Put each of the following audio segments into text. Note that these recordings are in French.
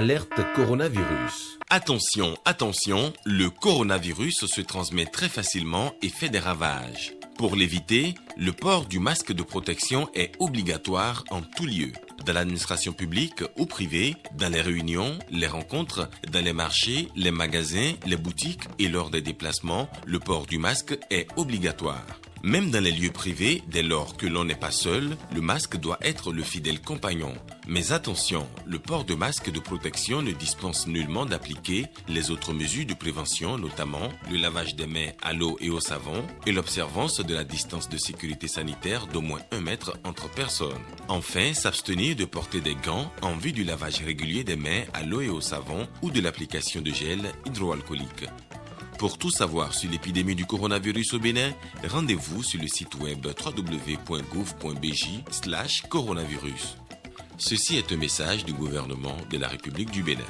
Alerte coronavirus. Attention, attention, le coronavirus se transmet très facilement et fait des ravages. Pour l'éviter, le port du masque de protection est obligatoire en tout lieu. Dans l'administration publique ou privée, dans les réunions, les rencontres, dans les marchés, les magasins, les boutiques et lors des déplacements, le port du masque est obligatoire. Même dans les lieux privés, dès lors que l'on n'est pas seul, le masque doit être le fidèle compagnon. Mais attention, le port de masque de protection ne dispense nullement d'appliquer les autres mesures de prévention, notamment le lavage des mains à l'eau et au savon et l'observance de la distance de sécurité sanitaire d'au moins 1 mètre entre personnes. Enfin, s'abstenir de porter des gants en vue du lavage régulier des mains à l'eau et au savon ou de l'application de gel hydroalcoolique. Pour tout savoir sur l'épidémie du coronavirus au Bénin, rendez-vous sur le site web www.gouv.bj/coronavirus. Ceci est un message du gouvernement de la République du Bénin.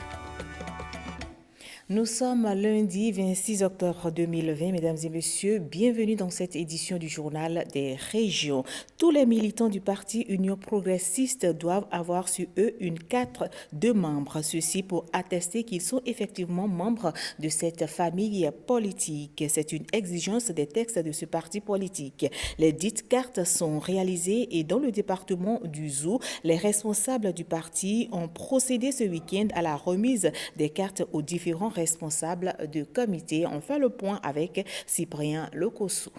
Nous sommes lundi 26 octobre 2020. Mesdames et messieurs, bienvenue dans cette édition du journal des régions. Tous les militants du parti Union progressiste doivent avoir sur eux une carte de membres. Ceci pour attester qu'ils sont effectivement membres de cette famille politique. C'est une exigence des textes de ce parti politique. Les dites cartes sont réalisées et dans le département du Zou, les responsables du parti ont procédé ce week-end à la remise des cartes aux différents responsables de comité. On fait le point avec Cyprien Lokosso.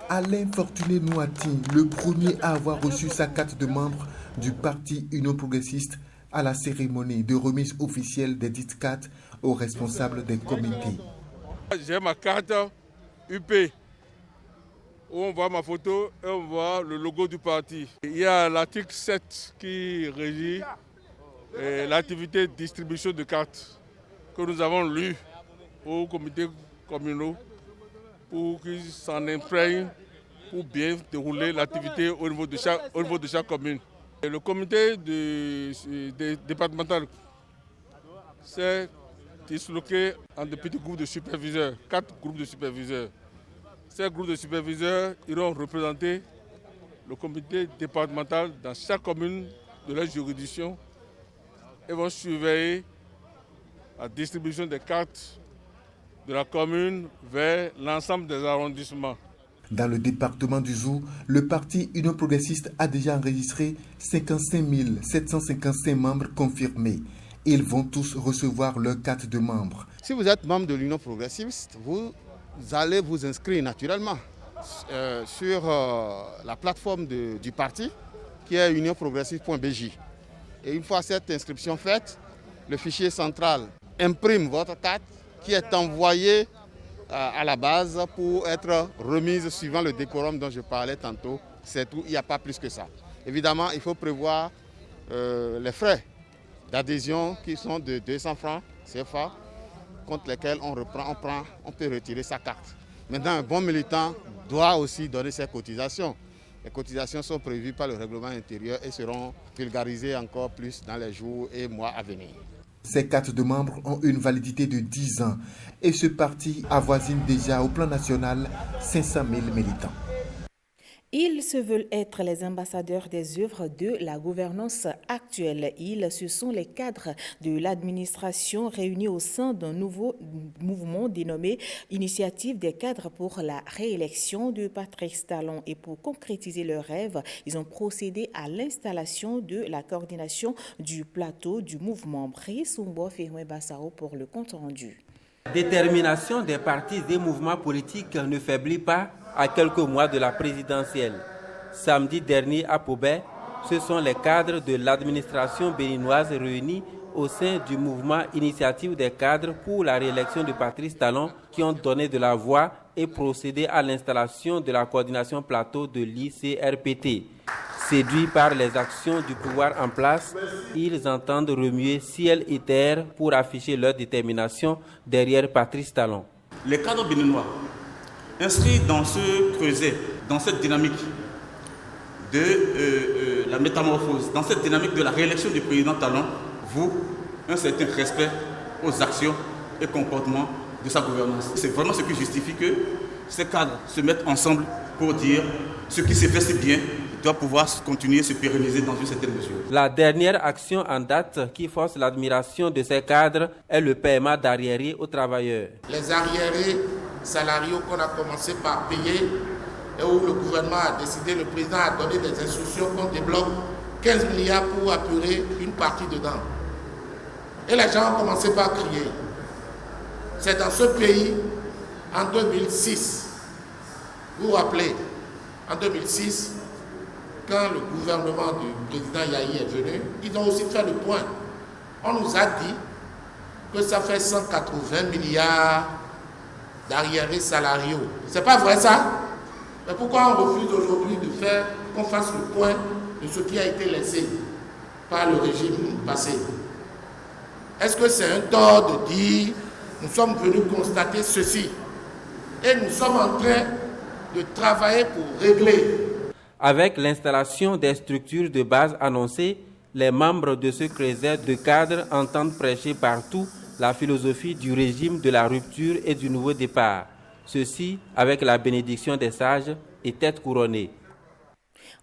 Alain Fortuné Nouati, le premier à avoir reçu sa carte de membre du parti Union progressiste à la cérémonie de remise officielle des dites cartes aux responsables des comités. J'ai ma carte UP, où on voit ma photo et on voit le logo du parti. Il y a l'article 7 qui régit l'activité de distribution de cartes que nous avons lu aux comités communaux pour qu'ils s'en imprègnent pour bien dérouler l'activité au niveau de chaque commune. Et le comité départemental s'est disloqué en de petits groupes de superviseurs, 4 groupes de superviseurs. Ces groupes de superviseurs iront représenter le comité départemental dans chaque commune de leur juridiction et vont surveiller la distribution des cartes de la commune vers l'ensemble des arrondissements. Dans le département du Zou, le parti Union progressiste a déjà enregistré 55 755 membres confirmés. Ils vont tous recevoir leur carte de membre. Si vous êtes membre de l'Union progressiste, vous allez vous inscrire naturellement sur la plateforme du parti qui est unionprogressiste.bj. Et une fois cette inscription faite, le fichier central imprime votre carte qui est envoyée à la base pour être remise suivant le décorum dont je parlais tantôt. C'est tout, il n'y a pas plus que ça. Évidemment, il faut prévoir les frais d'adhésion qui sont de 200 francs CFA contre lesquels on peut retirer sa carte. Maintenant, un bon militant doit aussi donner ses cotisations. Les cotisations sont prévues par le règlement intérieur et seront vulgarisées encore plus dans les jours et mois à venir. Ces cartes de membres ont une validité de 10 ans et ce parti avoisine déjà au plan national 500 000 militants. Ils se veulent être les ambassadeurs des œuvres de la gouvernance actuelle. Ce sont les cadres de l'administration réunis au sein d'un nouveau mouvement dénommé Initiative des cadres pour la réélection de Patrice Talon. Et pour concrétiser leurs rêves, ils ont procédé à l'installation de la coordination du plateau du mouvement. Brice Umbo Fermé Bassao pour le compte rendu. La détermination des partis et mouvements politiques ne faiblit pas à quelques mois de la présidentielle. Samedi dernier à Pobet, ce sont les cadres de l'administration béninoise réunis au sein du mouvement Initiative des cadres pour la réélection de Patrice Talon qui ont donné de la voix et procédé à l'installation de la coordination plateau de l'ICRPT. Séduits par les actions du pouvoir en place, ils entendent remuer ciel et terre pour afficher leur détermination derrière Patrice Talon. Les cadres béninois inscrits dans ce creuset, dans cette dynamique de la métamorphose, dans cette dynamique de la réélection du président Talon, vouent un certain respect aux actions et comportements de sa gouvernance. C'est vraiment ce qui justifie que ces cadres se mettent ensemble pour dire ce qui se fait si bien doit pouvoir continuer à se pérenniser dans une certaine mesure. La dernière action en date qui force l'admiration de ces cadres est le paiement d'arriérés aux travailleurs. Les arriérés salariaux qu'on a commencé par payer et où le gouvernement a décidé, le président a donné des instructions qu'on débloque 15 milliards pour apurer une partie dedans. Et les gens ont commencé par crier. C'est dans ce pays, en 2006, vous vous rappelez, en 2006, quand le gouvernement du président Yahi est venu, ils ont aussi fait le point. On nous a dit que ça fait 180 milliards d'arriérés salariaux. C'est pas vrai ça? Mais pourquoi on refuse aujourd'hui de faire qu'on fasse le point de ce qui a été laissé par le régime passé? Est-ce que c'est un tort de dire nous sommes venus constater ceci et nous sommes en train de travailler pour régler? Avec l'installation des structures de base annoncées, les membres de ce creuset de cadres entendent prêcher partout la philosophie du régime de la rupture et du nouveau départ. Ceci avec la bénédiction des sages et tête couronnée.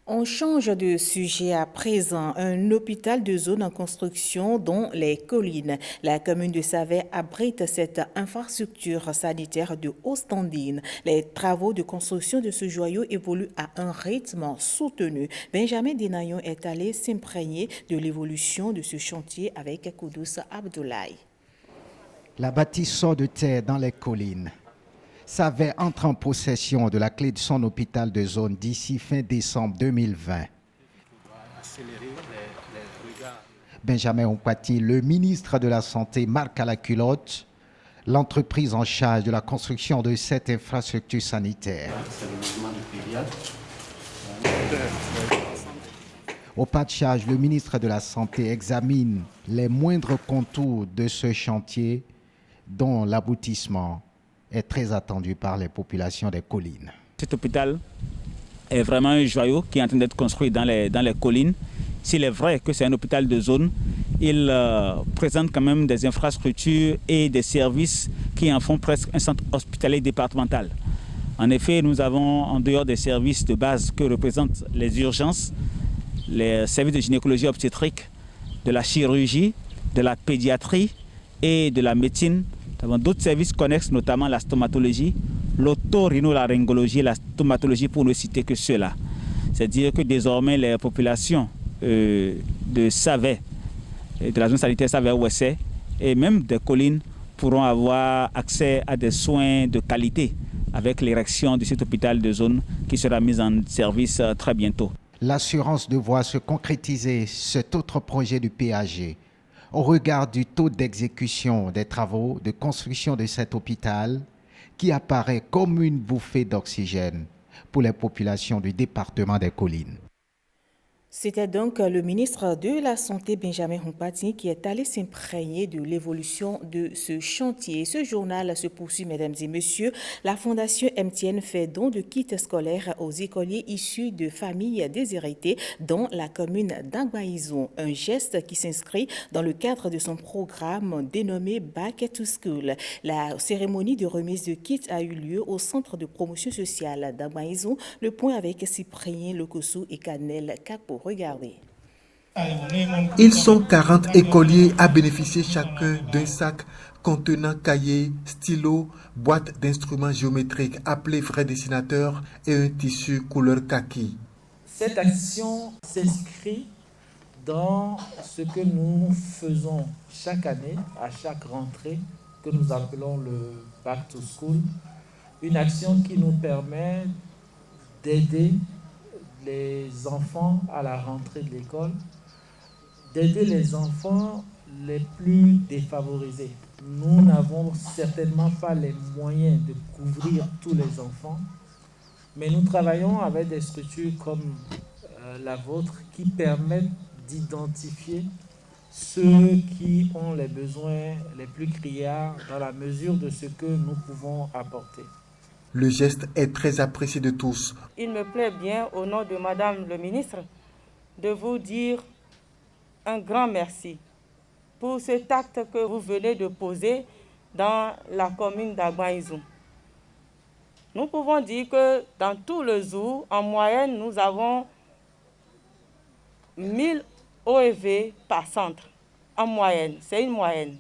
On change de sujet à présent. Un hôpital de zone en construction dans les collines. La commune de Savay abrite cette infrastructure sanitaire de haute standing. Les travaux de construction de ce joyau évoluent à un rythme soutenu. Benjamin Denayon est allé s'imprégner de l'évolution de ce chantier avec Koudous Abdoulaye. La bâtisse sort de terre dans les collines. Savay entre en possession de la clé de son hôpital de zone d'ici fin décembre 2020. Benjamin Ompati, le ministre de la Santé, marque à la culotte l'entreprise en charge de la construction de cette infrastructure sanitaire. Au pas de charge, le ministre de la Santé examine les moindres contours de ce chantier dont l'aboutissement est très attendu par les populations des collines. Cet hôpital est vraiment un joyau qui est en train d'être construit dans les collines. S'il est vrai que c'est un hôpital de zone, il présente quand même des infrastructures et des services qui en font presque un centre hospitalier départemental. En effet, nous avons, en dehors des services de base que représentent les urgences, les services de gynécologie obstétrique, de la chirurgie, de la pédiatrie et de la médecine. Nous avons d'autres services connexes, notamment la stomatologie, l'otorhinolaryngologie et la stomatologie, pour ne citer que ceux-là. C'est-à-dire que désormais, les populations de Savay, de la zone sanitaire Savay-Ouessé et même des collines pourront avoir accès à des soins de qualité avec l'érection de cet hôpital de zone qui sera mis en service très bientôt. L'assurance de voir se concrétiser cet autre projet du PAG. Au regard du taux d'exécution des travaux de construction de cet hôpital qui apparaît comme une bouffée d'oxygène pour les populations du département des collines. C'était donc le ministre de la Santé, Benjamin Ompati, qui est allé s'imprégner de l'évolution de ce chantier. Ce journal se poursuit, mesdames et messieurs. La Fondation MTN fait don de kits scolaires aux écoliers issus de familles déshéritées dans la commune d'Agbaïzon. Un geste qui s'inscrit dans le cadre de son programme dénommé Back to School. La cérémonie de remise de kits a eu lieu au centre de promotion sociale d'Agbaïzon. Le point avec Cyprien Lokossou et Canel Capo. Regardez. Ils sont 40 écoliers à bénéficier chacun d'un sac contenant cahiers, stylos, boîte d'instruments géométriques appelés vrais dessinateurs et un tissu couleur kaki. Cette action s'inscrit dans ce que nous faisons chaque année, à chaque rentrée, que nous appelons le Back to School, une action qui nous permet d'aider les enfants à la rentrée de l'école, d'aider les enfants les plus défavorisés. Nous n'avons certainement pas les moyens de couvrir tous les enfants, mais nous travaillons avec des structures comme la vôtre qui permettent d'identifier ceux qui ont les besoins les plus criards dans la mesure de ce que nous pouvons apporter. Le geste est très apprécié de tous. Il me plaît bien, au nom de Madame le ministre, de vous dire un grand merci pour cet acte que vous venez de poser dans la commune d'Agbaïzon. Nous pouvons dire que dans tout le zoo, en moyenne, nous avons 1000 OEV par centre, en moyenne, c'est une moyenne.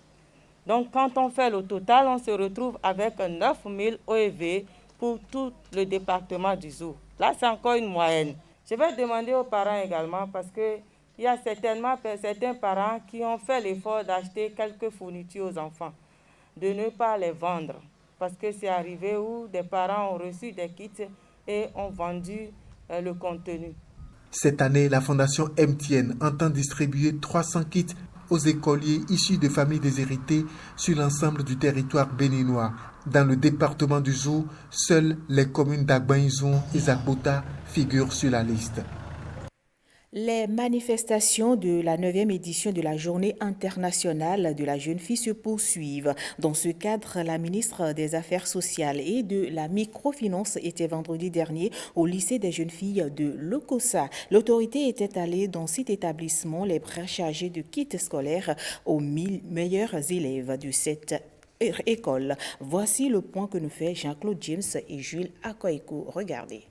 Donc quand on fait le total, on se retrouve avec 9000 OEV pour tout le département du Zou. Là, c'est encore une moyenne. Je vais demander aux parents également parce qu'il y a certainement certains parents qui ont fait l'effort d'acheter quelques fournitures aux enfants, de ne pas les vendre. Parce que c'est arrivé où des parents ont reçu des kits et ont vendu le contenu. Cette année, la Fondation MTN entend distribuer 300 kits aux écoliers issus de familles déshéritées sur l'ensemble du territoire béninois. Dans le département du Zou, seules les communes d'Agbaïzoun et Zakbota figurent sur la liste. Les manifestations de la 9e édition de la Journée internationale de la jeune fille se poursuivent. Dans ce cadre, la ministre des Affaires sociales et de la microfinance était vendredi dernier au lycée des jeunes filles de Lokossa. L'autorité était allée dans cet établissement les précharger de kits scolaires aux 1000 meilleurs élèves de cette école. Voici le point que nous fait Jean-Claude James et Jules Akoiko. Regardez.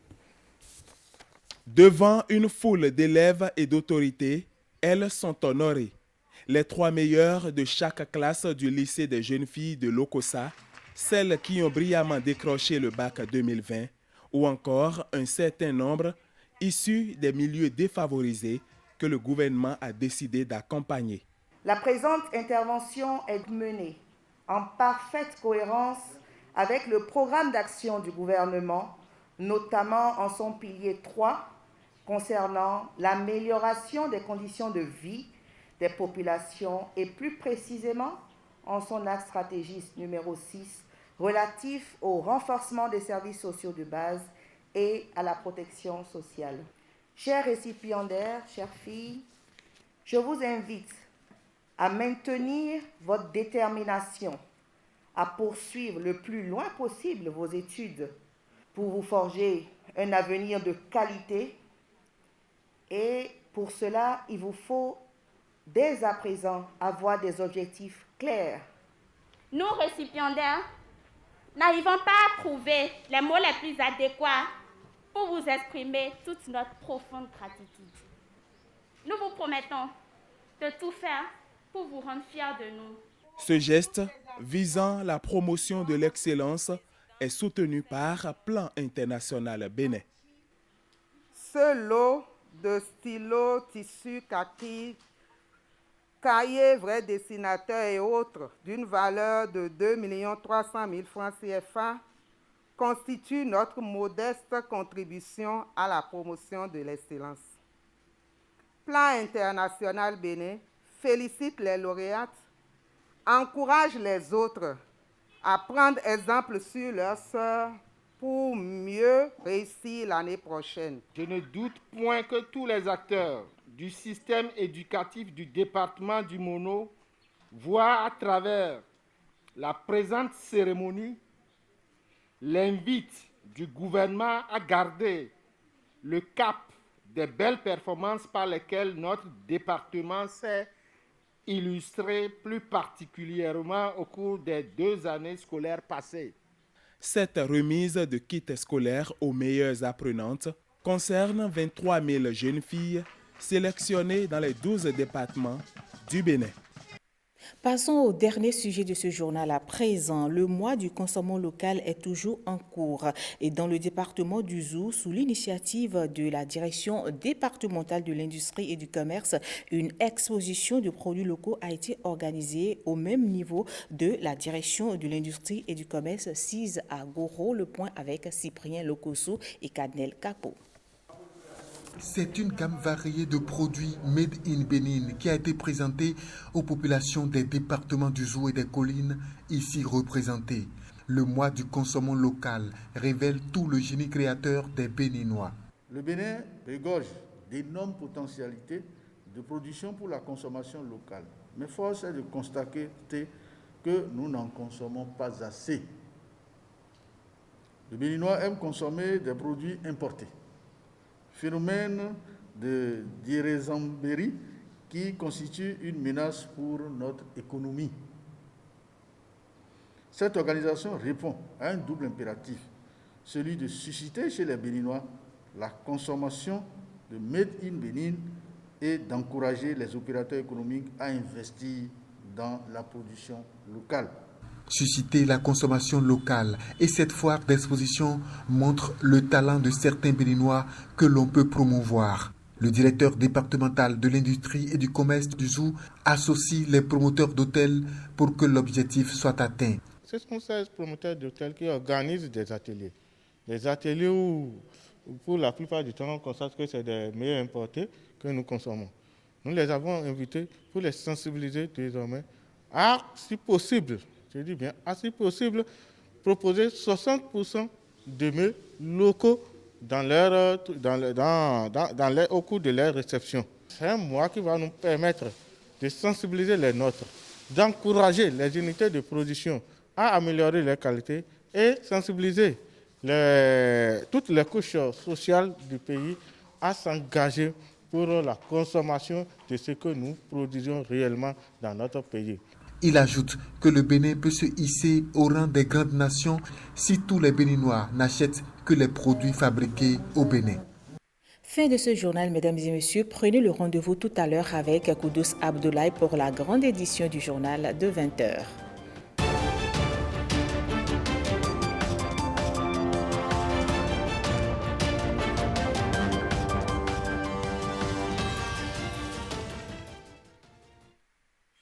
Devant une foule d'élèves et d'autorités, elles sont honorées. Les 3 meilleures de chaque classe du lycée des jeunes filles de Lokossa, celles qui ont brillamment décroché le bac 2020, ou encore un certain nombre issus des milieux défavorisés que le gouvernement a décidé d'accompagner. La présente intervention est menée en parfaite cohérence avec le programme d'action du gouvernement, notamment en son pilier 3, concernant l'amélioration des conditions de vie des populations et plus précisément en son axe stratégiste numéro 6 relatif au renforcement des services sociaux de base et à la protection sociale. Chers récipiendaires, chères filles, je vous invite à maintenir votre détermination, à poursuivre le plus loin possible vos études pour vous forger un avenir de qualité. Et pour cela, il vous faut dès à présent avoir des objectifs clairs. Nous, récipiendaires, n'arrivons pas à trouver les mots les plus adéquats pour vous exprimer toute notre profonde gratitude. Nous vous promettons de tout faire pour vous rendre fiers de nous. Ce geste visant la promotion de l'excellence est soutenu par Plan International Bénin. Ce lot de stylos, tissus, kaki, cahiers, vrais dessinateurs et autres d'une valeur de 2 300 000 francs CFA constitue notre modeste contribution à la promotion de l'excellence. Plan International Bénin félicite les lauréates, encourage les autres à prendre exemple sur leurs sœurs pour mieux réussir l'année prochaine. Je ne doute point que tous les acteurs du système éducatif du département du Mono voient à travers la présente cérémonie l'invite du gouvernement à garder le cap des belles performances par lesquelles notre département s'est illustré plus particulièrement au cours des 2 années scolaires passées. Cette remise de kits scolaires aux meilleures apprenantes concerne 23 000 jeunes filles sélectionnées dans les 12 départements du Bénin. Passons au dernier sujet de ce journal à présent. Le mois du consommant local est toujours en cours et dans le département du Zou, sous l'initiative de la direction départementale de l'industrie et du commerce, une exposition de produits locaux a été organisée au même niveau de la direction de l'industrie et du commerce 6 à Goro. Le point avec Cyprien Lokosso et Kadnel Kapo. C'est une gamme variée de produits made in Bénin qui a été présentée aux populations des départements du Zou et des collines ici représentées. Le mois du consommant local révèle tout le génie créateur des Béninois. Le Bénin regorge d'énormes potentialités de production pour la consommation locale. Mais force est de constater que nous n'en consommons pas assez. Le Béninois aime consommer des produits importés. Phénomène de Direzambéry qui constitue une menace pour notre économie. Cette organisation répond à un double impératif, celui de susciter chez les Béninois la consommation de Made in Bénin et d'encourager les opérateurs économiques à investir dans la production locale. Susciter la consommation locale et cette foire d'exposition montre le talent de certains Béninois que l'on peut promouvoir. Le directeur départemental de l'industrie et du commerce du Zou associe les promoteurs d'hôtels pour que l'objectif soit atteint. Ce sont ces promoteurs d'hôtels qui organisent des ateliers. Des ateliers où, pour la plupart du temps, on constate que c'est des meilleurs importés que nous consommons. Nous les avons invités pour les sensibiliser désormais à, si possible, je dis bien, à si possible, proposer 60% de mets locaux au cours de leur réception. C'est un mois qui va nous permettre de sensibiliser les nôtres, d'encourager les unités de production à améliorer leur qualité et sensibiliser toutes les couches sociales du pays à s'engager pour la consommation de ce que nous produisons réellement dans notre pays. Il ajoute que le Bénin peut se hisser au rang des grandes nations si tous les Béninois n'achètent que les produits fabriqués au Bénin. Fin de ce journal, mesdames et messieurs. Prenez le rendez-vous tout à l'heure avec Koudous Abdoulaye pour la grande édition du journal de 20h.